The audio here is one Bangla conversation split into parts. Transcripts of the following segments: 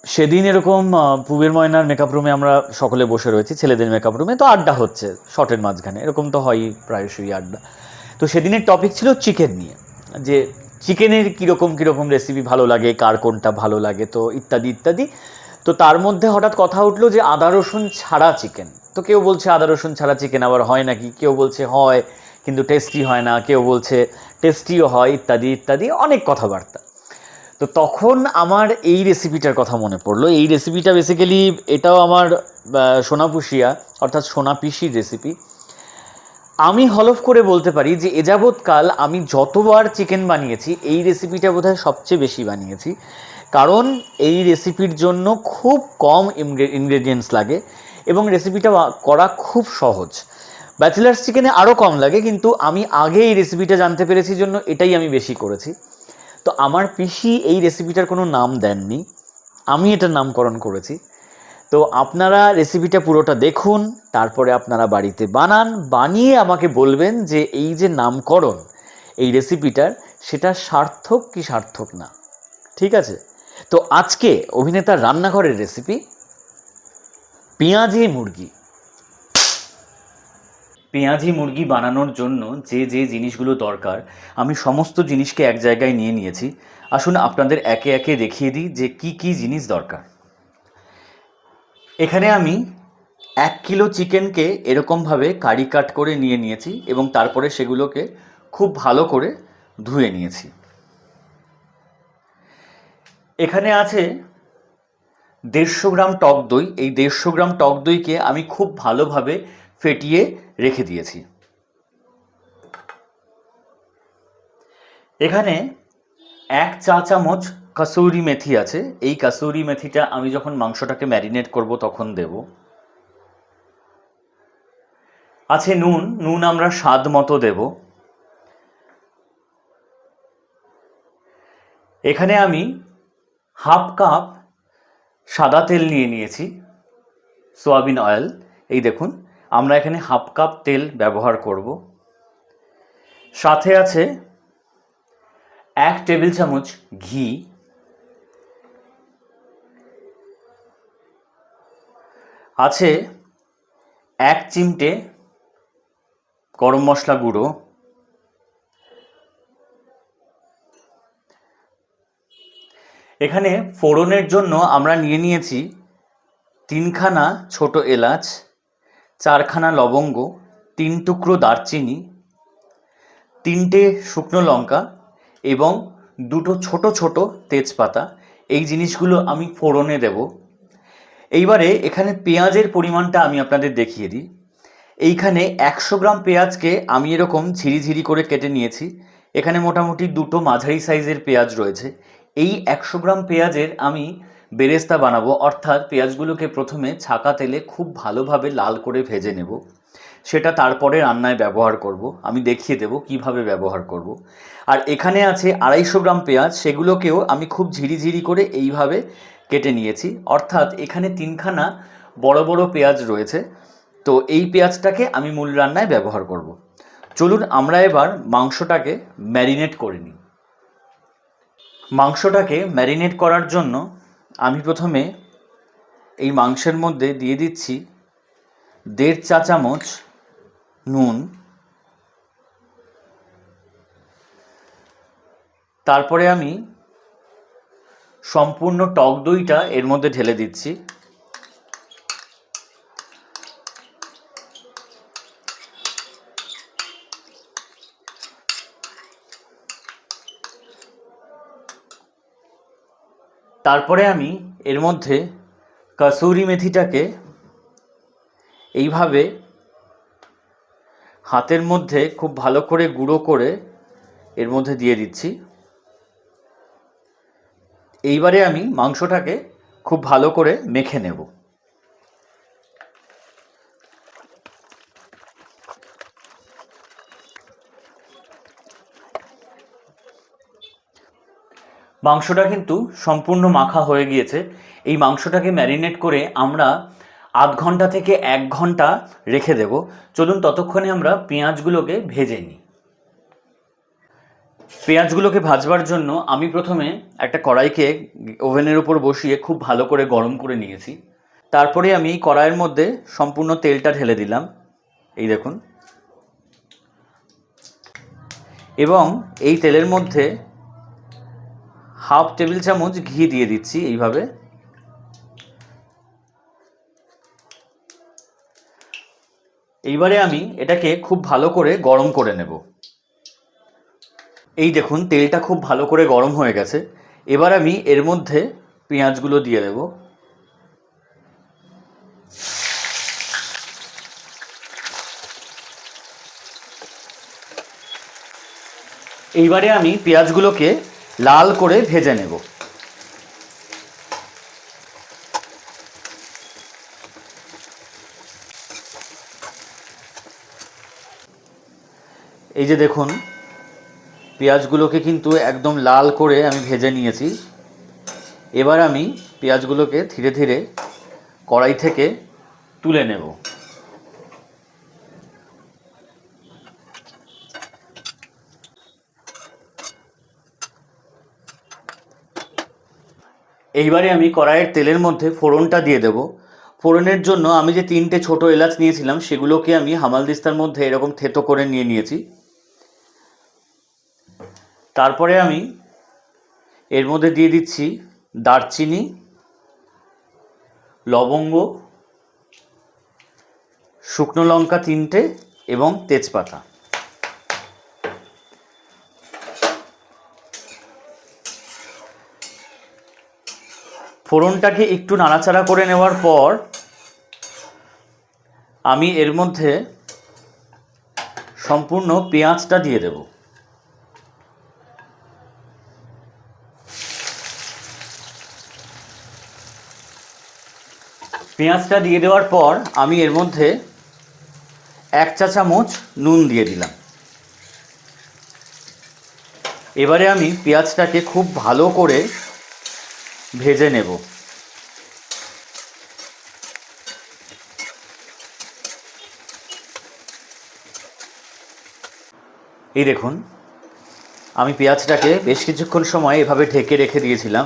সেদিন এরকম পুবের ময়নার মেকআপ রুমে আমরা সকলে বসে রয়েছি, ছেলেদের মেকআপ রুমে, তো আড্ডা হচ্ছে শর্টের মাঝখানে, এরকম তো হয়ই প্রায়শই আড্ডা। তো সেদিনের টপিক ছিল চিকেন নিয়ে, যে চিকেনের কীরকম কীরকম রেসিপি ভালো লাগে, কার কোনটা ভালো লাগে, তো ইত্যাদি ইত্যাদি। তো তার মধ্যে হঠাৎ কথা উঠলো যে আদা রসুন ছাড়া চিকেন। তো কেউ বলছে আদা রসুন ছাড়া চিকেন আবার হয় নাকি, কেউ বলছে হয় কিন্তু টেস্টি হয় না, কেউ বলছে টেস্টিও হয়, ইত্যাদি ইত্যাদি অনেক কথাবার্তা। তো তখন আমার এই রেসিপিটার কথা মনে পড়লো। এই রেসিপিটা বেসিক্যালি এটাও আমার সোনাপুষিয়া অর্থাৎ সোনা পিসির রেসিপি। আমি হলফ করে বলতে পারি যে এ যাবৎকাল আমি যতবার চিকেন বানিয়েছি এই রেসিপিটা বোধহয় সবচেয়ে বেশি বানিয়েছি, কারণ এই রেসিপির জন্য খুব কম ইনগ্রেডিয়েন্টস লাগে এবং রেসিপিটা করা খুব সহজ। ব্যাচেলার্স চিকেনে আরও কম লাগে, কিন্তু আমি আগে এই রেসিপিটা জানতে পেরেছি জন্য এটাই আমি বেশি করেছি। তো আমার পিসি এই রেসিপিটার কোনো নাম দেননি, আমি এটার নামকরণ করেছি। তো আপনারা রেসিপিটা পুরোটা দেখুন, তারপরে আপনারা বাড়িতে বানান, বানিয়ে আমাকে বলবেন যে এই যে নামকরণ এই রেসিপিটার, সেটা সার্থক কি সার্থক না। ঠিক আছে? তো আজকে অভিনেতার রান্নাঘরের রেসিপি পেঁয়াজি মুরগি। পেঁয়াজি মুরগি বানানোর জন্য যে যে জিনিসগুলো দরকার আমি সমস্ত জিনিসকে এক জায়গায় নিয়ে নিয়েছি। আসুন আপনাদের একে একে দেখিয়ে দিই যে কি কি জিনিস দরকার। এখানে আমি 1 কিলো চিকেনকে এরকমভাবে কারি কাট করে নিয়ে নিয়েছি এবং তারপরে সেগুলোকে খুব ভালো করে ধুয়ে নিয়েছি। এখানে আছে 150 গ্রাম টক দই। এই 150 গ্রাম টক দইকে আমি খুব ভালোভাবে ফেটিয়ে রেখে দিয়েছি। এখানে 1 চা চামচ কাসুরি মেথি আছে। এই কাসুরি মেথিটা আমি যখন মাংসটাকে ম্যারিনেট করব তখন দেব। আছে নুন, নুন আমরা স্বাদ মতো দেব। এখানে আমি হাফ কাপ সাদা তেল নিয়ে নিয়েছি, সয়াবিন অয়েল। এই দেখুন, আমরা এখানে হাফ কাপ তেল ব্যবহার করব। সাথে আছে 1 টেবিল চামচ ঘি, আছে 1 চিমটে গরম মশলা গুঁড়ো, এখানে ফোড়নের জন্য আমরা নিয়ে নিয়েছি 3খানা ছোট এলাচ, 4খানা লবঙ্গ, 3 টুকরো দারচিনি, 3টে শুকনো লঙ্কা এবং 2টো ছোট ছোট তেজপাতা। এই জিনিসগুলো আমি ফোড়নে দেব। এইবারে এখানে পেঁয়াজের পরিমাণটা আমি আপনাদের দেখিয়ে দিই। এইখানে 100 গ্রাম পেঁয়াজকে আমি এরকম ঝিরিঝিরি করে কেটে নিয়েছি। এখানে মোটামুটি 2টো মাঝারি সাইজের পেঁয়াজ রয়েছে। এই 100 গ্রাম পেঁয়াজের আমি বেরেস্তা বানাবো, অর্থাৎ পেঁয়াজগুলোকে প্রথমে ছাকা তেলে খুব ভালোভাবে লাল করে ভেজে নেব, সেটা তারপরে রান্নায় ব্যবহার করব। আমি দেখিয়ে দেব কিভাবে ব্যবহার করব। আর এখানে আছে 250 গ্রাম পেঁয়াজ, সেগুলোকেও আমি খুব ঝিরিঝিরি করে এইভাবে কেটে নিয়েছি, অর্থাৎ এখানে 3খানা বড় বড় পেঁয়াজ রয়েছে। তো এই পেঁয়াজটাকে আমি মূল রান্নায় ব্যবহার করব। চলুন আমরা এবার মাংসটাকে ম্যারিনেট করে নিই। মাংসটাকে ম্যারিনেট করার জন্য আমি প্রথমে এই মাংসের মধ্যে দিয়ে দিচ্ছি 1.5 চা চামচ নুন, তারপরে আমি সম্পূর্ণ টক দইটা এর মধ্যে ঢেলে দিচ্ছি। তারপরে আমি এর মধ্যে কাসুরি মেথিটাকে এইভাবে হাতের মধ্যে খুব ভালো করে গুঁড়ো করে এর মধ্যে দিয়ে দিচ্ছি। এইবারে আমি মাংসটাকে খুব ভালো করে মেখে নেব। মাংসটা কিন্তু সম্পূর্ণ মাখা হয়ে গিয়েছে। এই মাংসটাকে ম্যারিনেট করে আমরা আধ ঘন্টা থেকে 1 ঘন্টা রেখে দেব। চলুন ততক্ষণে আমরা পেঁয়াজগুলোকে ভেজে নিই। পেঁয়াজগুলোকে ভাজবার জন্য আমি প্রথমে একটা কড়াইকে ওভেনের উপর বসিয়ে খুব ভালো করে গরম করে নিয়েছি। তারপরে আমি কড়াইয়ের মধ্যে সম্পূর্ণ তেলটা ঢেলে দিলাম, এই দেখুন। এবং এই তেলের মধ্যে হাফ টেবিল চামচ ঘি দিয়ে দিচ্ছি এইভাবে। এইবারে আমি এটাকে খুব ভালো করে গরম করে নেব। এই দেখুন তেলটা খুব ভালো করে গরম হয়ে গেছে। এবার আমি এর মধ্যে পেঁয়াজগুলো দিয়ে দেব। এইবারে আমি পেঁয়াজগুলোকে লাল করে ভেজে নেব। এই যে দেখুন পেঁয়াজগুলোকে কিন্তু একদম লাল করে আমি ভেজে নিয়েছি। এবার আমি পেঁয়াজগুলোকে ধীরে ধীরে কড়াই থেকে তুলে নেব। এইবারে আমি কড়াইয়ের তেলের মধ্যে ফোড়নটা দিয়ে দেব। ফোড়নের জন্য আমি যে 3টে ছোট এলাচ নিয়েছিলাম সেগুলোকে আমি হামালদিস্তার মধ্যে এরকম থেতো করে নিয়েছি। তারপরে আমি এর মধ্যে দিয়ে দিচ্ছি দারচিনি, লবঙ্গ, শুকনো লঙ্কা 3টে এবং তেজপাতা। ফোড়নটাকে একটু নাড়াচাড়া করে নেওয়ার পর আমি এর মধ্যে সম্পূর্ণ পেঁয়াজটা দিয়ে দেব। পেঁয়াজটা দিয়ে দেওয়ার পর আমি এর মধ্যে 1 চা চামচ নুন দিয়ে দিলাম। এবারে আমি পেঁয়াজটাকে খুব ভালো করে ভেজে নেব। এই দেখুন আমি পেঁয়াজটাকে বেশ কিছুক্ষণ সময় এভাবে ঢেকে রেখে দিয়েছিলাম।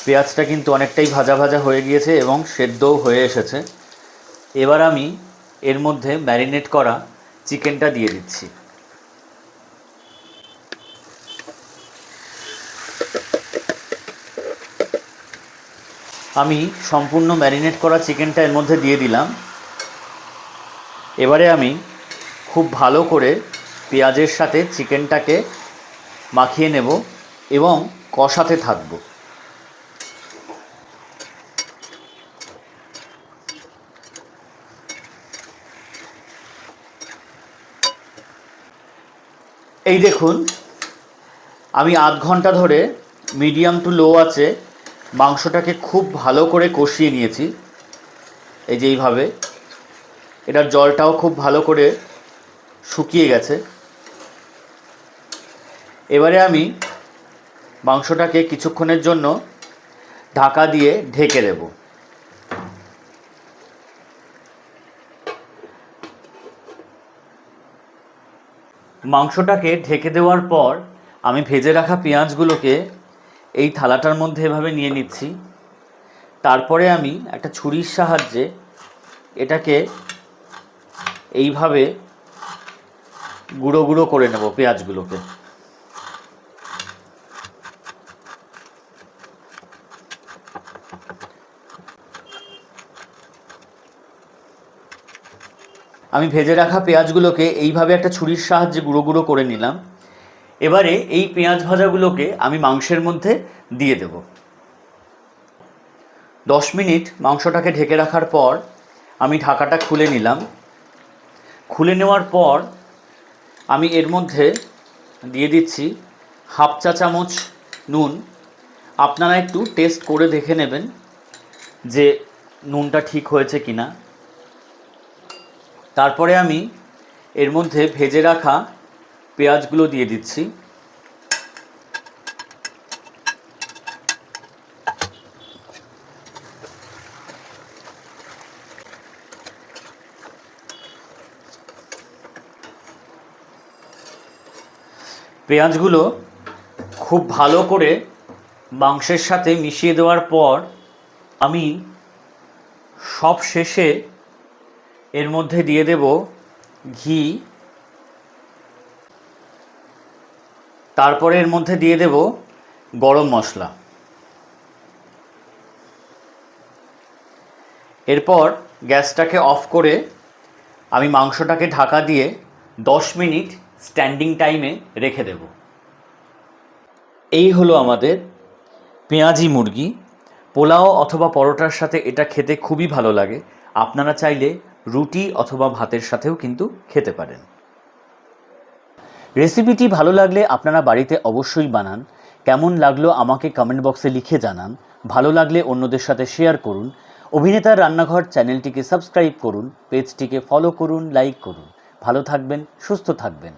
পেঁয়াজটা কিন্তু অনেকটাই ভাজা ভাজা হয়ে গিয়েছে এবং সেদ্ধও হয়ে এসেছে। এবার আমি এর মধ্যে ম্যারিনেট করা চিকেনটা দিয়ে দিচ্ছি। আমি সম্পূর্ণ ম্যারিনেট করা চিকেনটা এর মধ্যে দিয়ে দিলাম। এবারে আমি খুব ভালো করে পেঁয়াজের সাথে চিকেনটাকে মাখিয়ে নেব এবং কষাতে থাকব। এই দেখুন আমি আধ ঘন্টা ধরে মিডিয়াম টু লো আঁচে মাংসটাকে খুব ভালো করে কষিয়ে নিয়েছি। এই যে এইভাবে এটার জলটাও খুব ভালো করে শুকিয়ে গেছে। এবারে আমি মাংসটাকে কিছুক্ষণের জন্য ঢাকা দিয়ে ঢেকে দেব। মাংসটাকে ঢেকে দেওয়ার পর আমি ভেজে রাখা পেঁয়াজগুলোকে এই থালাটার মধ্যে এভাবে নিয়ে নিচ্ছি। তারপরে আমি একটা ছুরির সাহায্যে এটাকে এইভাবে গুঁড়ো গুঁড়ো করে নেব পেঁয়াজগুলোকে। আমি ভেজে রাখা পেঁয়াজগুলোকে এইভাবে একটা ছুরির সাহায্যে গুঁড়ো গুঁড়ো করে নিলাম। এবারে এই পেঁয়াজ ভাজাগুলোকে আমি মাংসের মধ্যে দিয়ে দেব। 10 মিনিট মাংসটাকে ঢেকে রাখার পর আমি ঢাকাটা খুলে নিলাম। খুলে নেওয়ার পর আমি এর মধ্যে দিয়ে দিচ্ছি হাফ চা চামচ নুন। আপনারা একটু টেস্ট করে দেখে নেবেন যে নুনটা ঠিক হয়েছে কি না। তারপরে আমি এর মধ্যে ভেজে রাখা পেঁয়াজগুলো দিয়ে দিচ্ছি। পেঁয়াজগুলো খুব ভালো করে মাংসের সাথে মিশিয়ে দেওয়ার পর আমি সব শেষে এর মধ্যে দিয়ে দেব ঘি, তারপরে এর মধ্যে দিয়ে দেব গরম মশলা। এরপর গ্যাসটাকে অফ করে আমি মাংসটাকে ঢাকা দিয়ে 10 মিনিট স্ট্যান্ডিং টাইমে রেখে দেব। এই হলো আমাদের পেঁয়াজি মুরগি। পোলাও অথবা পরোটার সাথে এটা খেতে খুবই ভালো লাগে। আপনারা চাইলে রুটি অথবা ভাতের সাথেও কিন্তু খেতে পারেন। রেসিপিটি ভালো লাগলে আপনারা বাড়িতে অবশ্যই বানান। কেমন লাগলো আমাকে কমেন্ট বক্সে লিখে জানান। ভালো লাগলে অন্যদের সাথে শেয়ার করুন। অভিনেতার রান্নাঘর চ্যানেলটিকে সাবস্ক্রাইব করুন, পেজটিকে ফলো করুন, লাইক করুন। ভালো থাকবেন, সুস্থ থাকবেন।